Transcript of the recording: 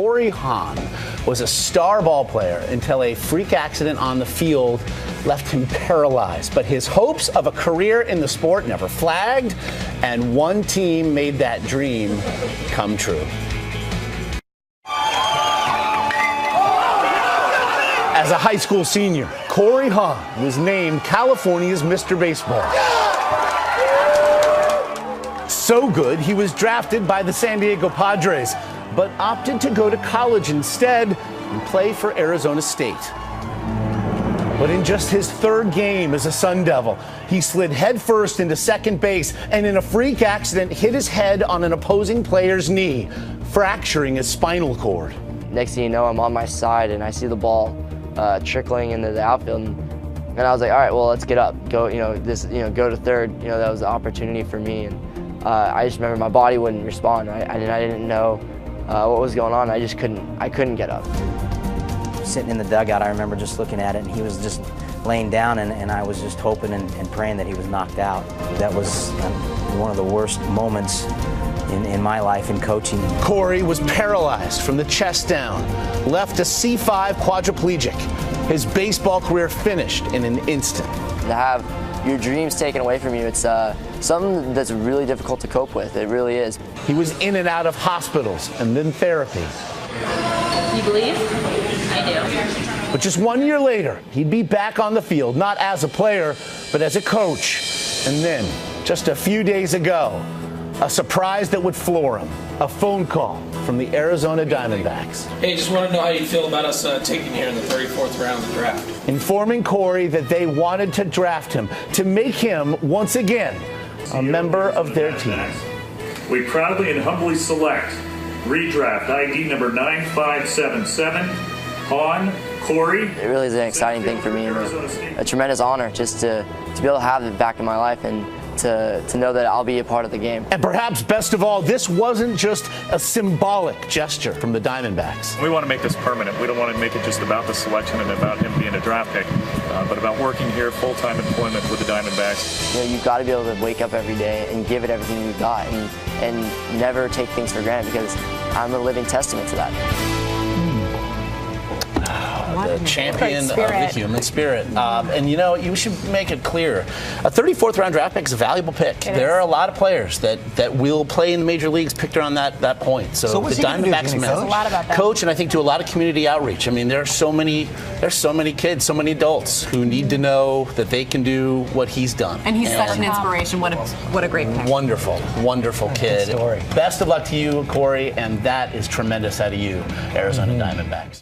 Corey Hahn was a star ball player until a freak accident on the field left him paralyzed. But his hopes of a career in the sport never flagged, and one team made that dream come true. As a high school senior, Corey Hahn was named California's Mr. Baseball. So good, he was drafted by the San Diego Padres, but opted to go to college instead and play for Arizona State. But in just his third game as a Sun Devil, he slid headfirst into second base and in a freak accident hit his head on an opposing player's knee, fracturing his spinal cord. Next thing you know, I'm on my side and I see the ball trickling into the outfield, and I was like, all right, well, let's get up, go, go to third. That was the opportunity for me, and I just remember my body wouldn't respond. I didn't know what was going on. I couldn't get up. Sitting in the dugout, I remember just looking at it, and he was just laying down, and I was just hoping and praying that he was knocked out. That was one of the worst moments in my life in coaching. Corey was paralyzed from the chest down, left a C5 quadriplegic. His baseball career finished in an instant. To have your dreams taken away from you, it's something that's really difficult to cope with. It really is. He was in and out of hospitals and then therapy. You believe? I do. But just 1 year later, he'd be back on the field, not as a player, but as a coach. And then, just a few days ago, a surprise that would floor him. A phone call from the Arizona Diamondbacks. Hey, just want to know how you feel about us taking here in the 34th round of the draft. Informing Corey that they wanted to draft him to make him, once again, a member of their team. We proudly and humbly select redraft ID number 9577, Hahn Corey. It really is an exciting thing for me and a tremendous honor just to be able to have it back in my life and to know that I'll be a part of the game. And perhaps best of all, this wasn't just a symbolic gesture from the Diamondbacks. We want to make this permanent. We don't want to make it just about the selection and about him being a draft pick, but about working here, full-time employment with the Diamondbacks. You've got to be able to wake up every day and give it everything you've got and never take things for granted, because I'm a living testament to that. The champion of the human spirit. And you should make it clear, a 34th round draft pick is a valuable pick. There are a lot of players that will play in the major leagues picked around that point. So the Diamondbacks coach, and I think do a lot of community outreach. I mean, there's so many kids, so many adults who need to know that they can do what he's done. And he's such an inspiration. What a great pick. Wonderful kid. Best of luck to you, Corey, and that is tremendous out of you, Arizona Diamondbacks.